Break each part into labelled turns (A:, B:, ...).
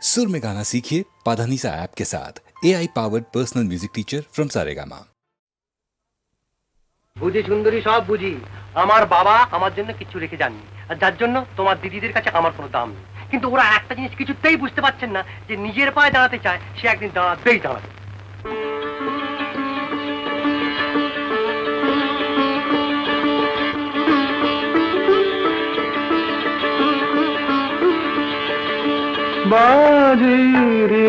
A: सुर में गाना सीखिए पाधानीसा ऐप के साथ। AI powered personal music teacher from Saregama.
B: বুঝি সুন্দরী, সব বুঝি। আমার বাবা আমার জন্য কিছু রেখে যাননি, আর যার জন্য তোমার দিদিদের কাছে আমার কোনো দাম নেই। কিন্তু ওরা একটা জিনিস কিছুতেই বুঝতে পারছেন না, যে নিজের পায়ে দাঁড়াতে চায়, সে একদিন দাঁড়াতেই দাঁড়াবে।
C: বাজে রে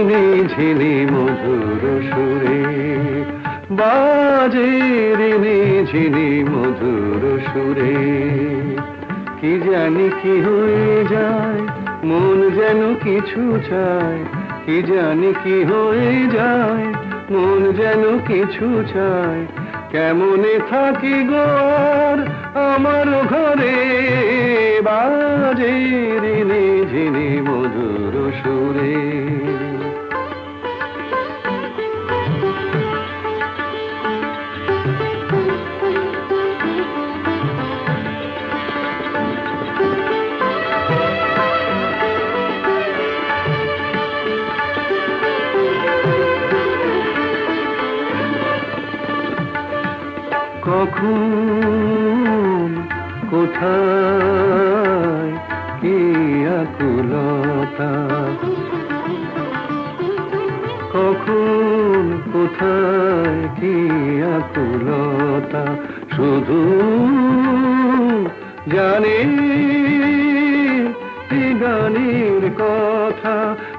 C: ঝিনি মধুর সুরে, বাজে রে ঝিনি মধুর সুরে, কি জানি কি হয়ে যায়, মন যেন কিছু চায়, কি জানি কি হয়ে যায়, মন যেন কিছু চায়, কেমনে থাকি গো আর আমার ঘরে, বাজে রে ঝিনি মধুর সুরে। কখন কোথায় কি আকুলতা, কখন কোথায় কি আকুলতা, শুধু জানে এই গানের কথা,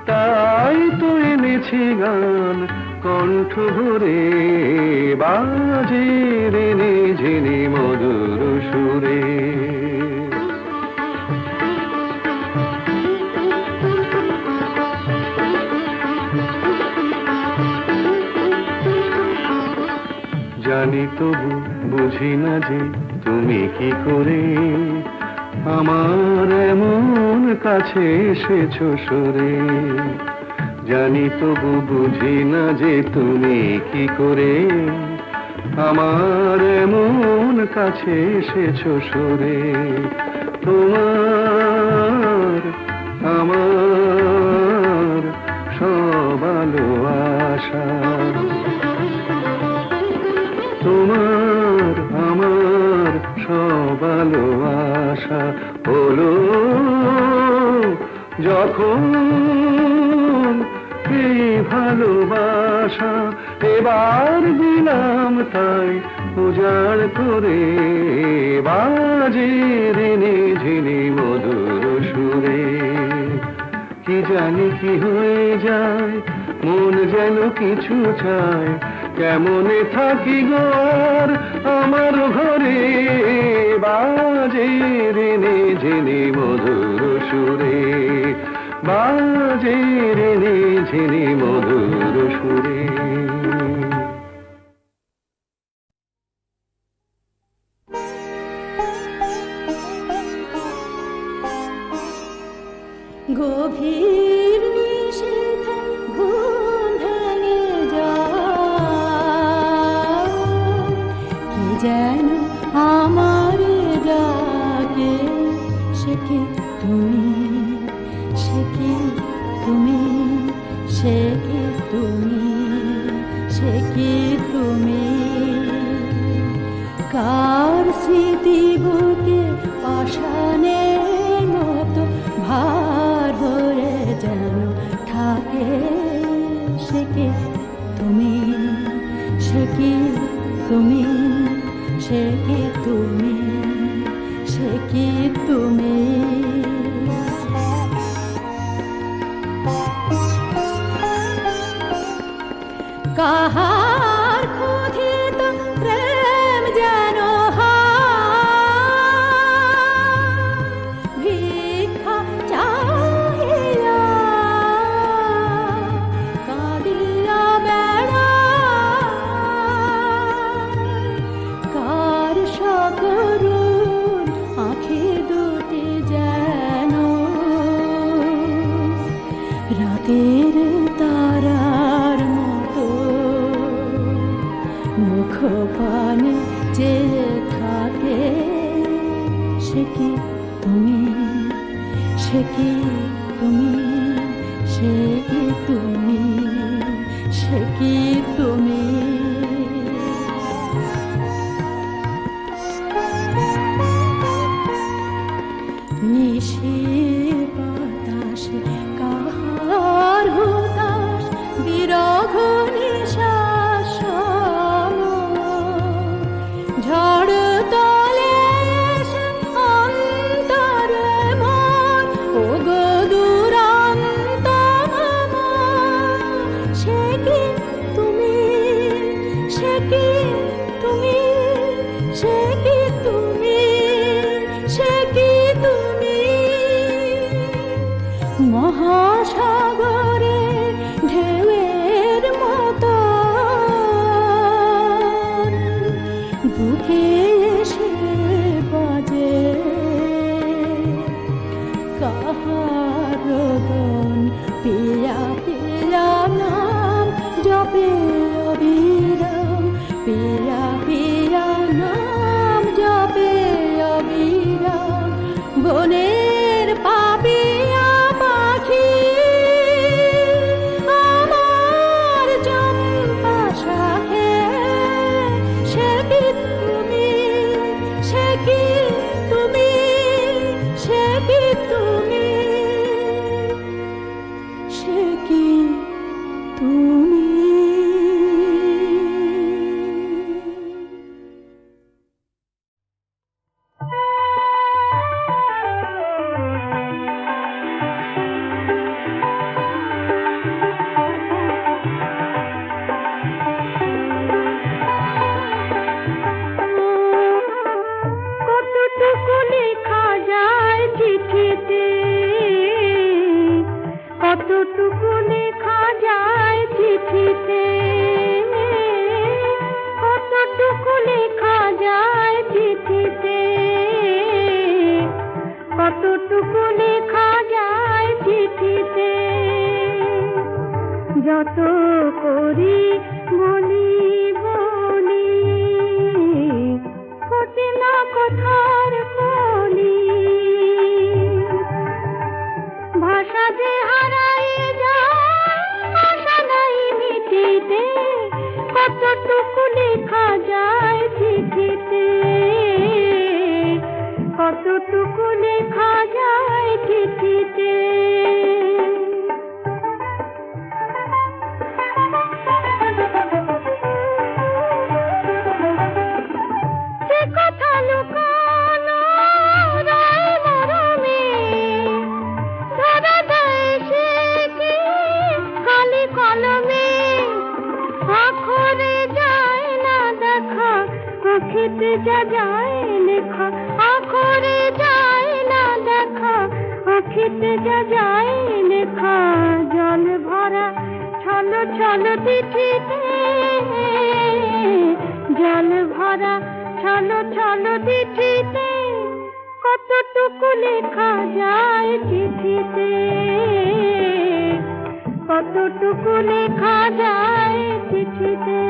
C: তাই তো এনেছি গান কণ্ঠ ভরে, বাজে রে ঝিনি মধুর সুরে। জানি তবু বুঝি না যে তুমি কি করে আমার এমন কাছে এসেছো সরে, জানি তবু বুঝি না যে তুমি কি করে আমার এমন কাছে এসেছো সরে, তোমার আমার সব আলো আশা, তোমার আমার সব আলো আশা হলো যখন এই ভালোবাসা, এবার দিলাম তাই উজাড় করে, বাজে রে ঝিনি মধুর সুরে, কি জানি কি হয়ে যায়, মন যেন কিছু চায়, কেমনে থাকি গো আর আমার ঘরে, বাজে রে ঝিনি মধুর সুরে, বাজে রে ঝিনি মধুর সুরে।
D: গভীর নিশীথে ঘুম ভেঙে যায়, কি যেন আমার ডাকে, সে কি তুমি, সে কি তুমি, সে কি তুমি, সে কি তুমি, কার স্মৃতি বুকে পাষাণের মতো ভার ভরে যেন থাকে, সে কি তুমি, সে কি তুমি, সে কি তুমি, সে কি তুমি। কাহার ক্ষুধিত প্রেম যেন ভিক্ষা চাহিয়া কাঁদিয়া বেড়ায়, কার সকরুণ আঁখি দুটি যেন রাতের তারার মতো মুখ পানে যে থাকে, সে কি তুমি, সে কি তুমি, সে সে কি তুমি, সে কি তুমি। নিশির বাতাসে কাহার হুতাশ, বিরহ নিঃশ্বাস ঝড় তলে এসে অন্তরে মন, ও গো দুরন্ত আমার। সে কি তুমি, সে কি তুমি, সে কি তুমি, সে কি তুমি। মহাসাগরে ঢেউয়ের মতো বুকে এসে বাজে কাহার রোদন, পিয়া পিয়া নাম জপে অবিরাম, পিয়া পিয়া নাম জপে অবিরাম। বনের পাপিয়া পাখি আমার চম্পা শাখে, সে কি তুমি, সে কি তুমি, সে কি তুমি, সে কি তুমি। কতটুকু লেখা যায় চিঠিতে, কতটুকু লেখা যায় চিঠিতে, কতটুকু লেখা যায় চিঠিতে, কতটুকু লেখা যায় চিঠিতে। যত করি বলি বলি, ফোটে না কথার কলি। ভাষা যে হারায় যায়, আশা নাই মিটিতে, কতটুকু লেখা যায় চিঠিতে, কতটুকু লেখা যায় চিঠিতে। সে কথা লুকানো রয় মরমে, ধরা দেয় সে কি খালি কলমে। আখরে যায় না দেখা, আখিতে যা যায় লেখা, আখরে যায় না দেখা, আখিতে যা যায় লেখা। জল ভরা ছল ছল চিঠিতে, জল ভরা ছল ছল চিঠিতে, কতটুকু লেখা যায় চিঠিতে, কতটুকু লেখা যায় চিঠিতে।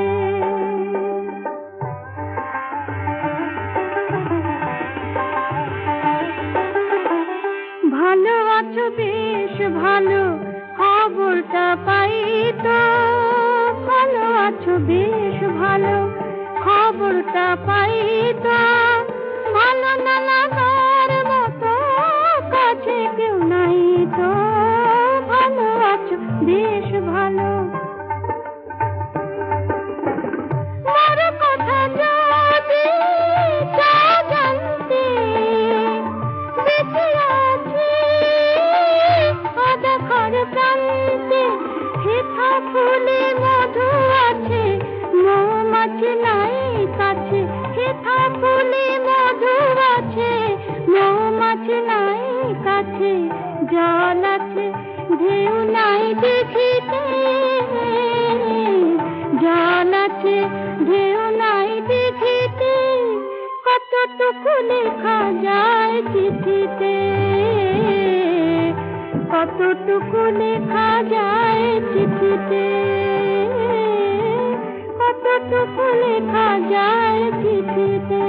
D: ভালো আছো বেশ ভালো, খবরটা পাই তো। ভালো আছো বেশ ভালো, খবরটা পাই তো। ভালো না লাগার মতো কাছে কেউ নাই তো। ভালো আছো বেশ ভালো। মোর কথা যদি তা জানতে, বেঁচে আছি অদেখার প্রান্তে। হেথা ফুলে মধু আছে, মৌমাছি নাই কাছে। হেথা ফুলে মধু আছে, মৌমাছি নাই কাছে। জল আছে ঢেউ নাই দেখিতে, জল আছে ঢেউ নাই দেখিতে। কতটুকু লেখা যায় চিঠিতে, কতটুকু লেখা যায় চিঠিতে, কতটুকু লেখা যায় চিঠিতে।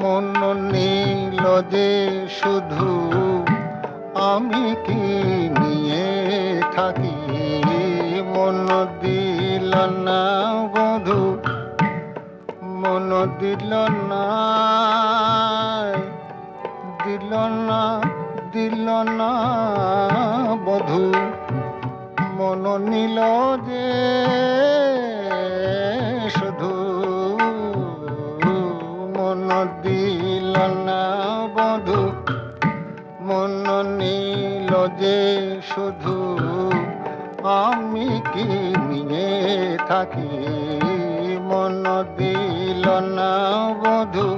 E: মন নীল যে শুধু আমি কি নিয়ে থাকি, মন দিল না বধু, মন দিল না, দিল না, দিল না বধু, মন নীল যে শুধু, মন দিল না বধু, মন নীল যে শুধু আমি কি নিয়ে থাকি, মন দিল না বধু।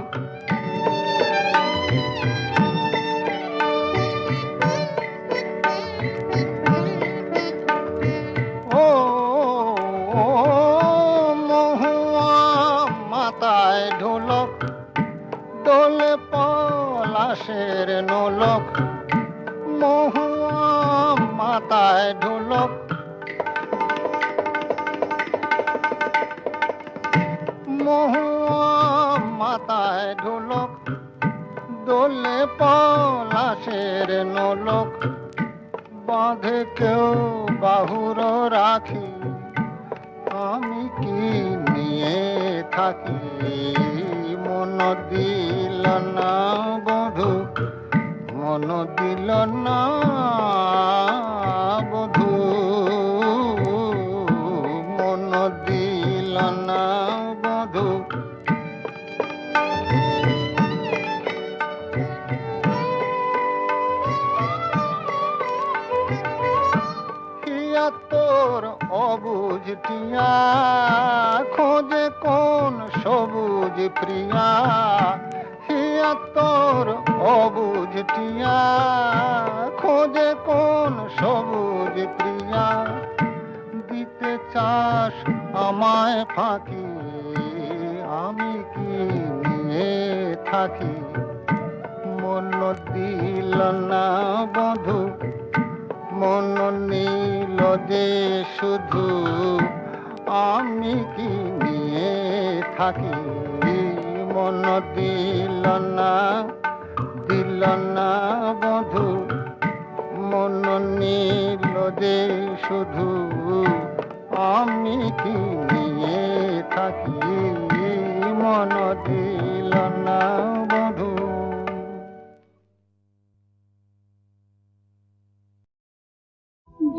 E: ও মহুয়া মাথায় ঢোলক, দোলে পলাশের নোলক, মহুয়া মাথায় ঢোলক, মহুয়া মাথায় ঢোলক, দোলে পলাশের নোলক, বাঁধে কেউ বাহুর রাখি, আমি কি নিয়ে থাকি, মন দিল না বধু, মন দিল না বধু, মন দিল না বধু। হিয়া তোর অবুঝ টিয়া, খোঁজে কোন সবুজ প্রিয়া, হিয়া তোর অবুঝ টিয়া, খোঁজে কোন সবুজ প্রিয়া, দিতে চাস আমায় ফাঁকি, আমি কি নিয়ে থাকি, মন দিল না বধু, মন নীল যে শুধু আমি কি নিয়ে থাকি, মন দিল না, দিল না বধু, মন নীল যে শুধু আমি কি নিয়ে থাকি, মন দিল না বধু।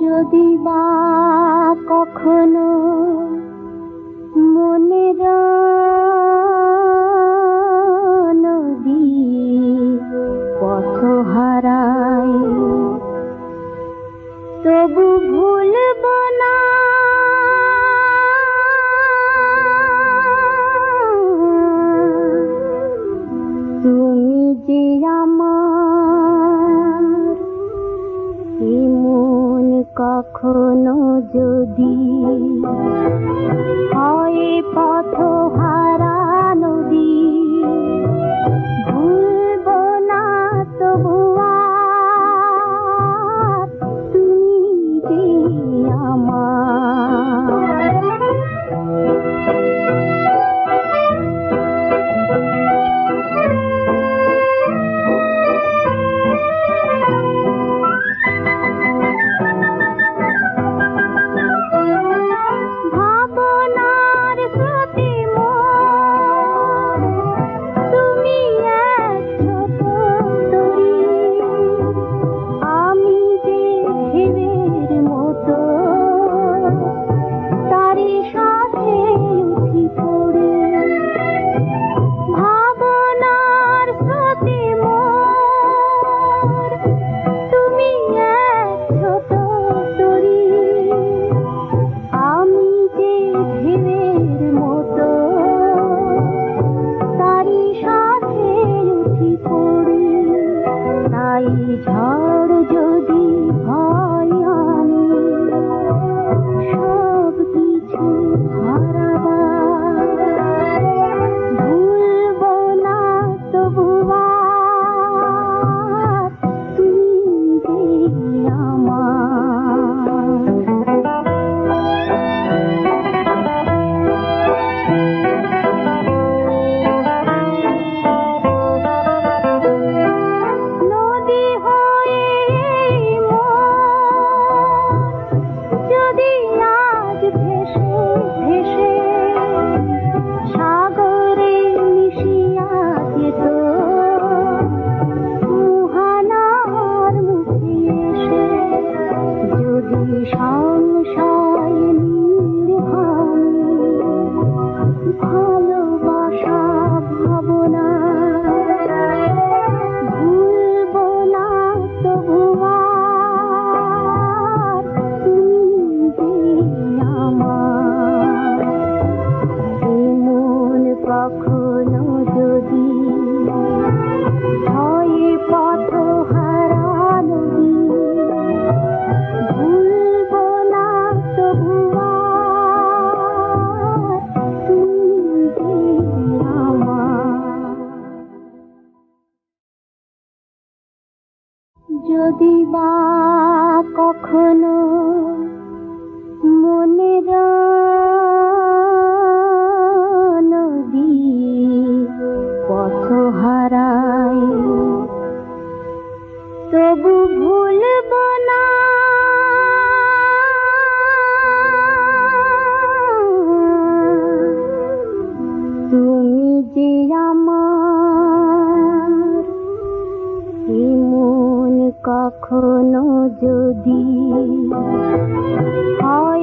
D: যদি বা কখনো মনের নদী পথ হারায়, তবু ভুলব না তুমি যে আমার, এমন কখনো যদি হয় পথ হারা নদী, ভুলব না তবু আর তুমি যে আমার। ভাবনা যদি বা কখনো মনের নদী পথ হারায়, তবু ভুলব না তুমি যে আমার, এমন কখনো যদি হয়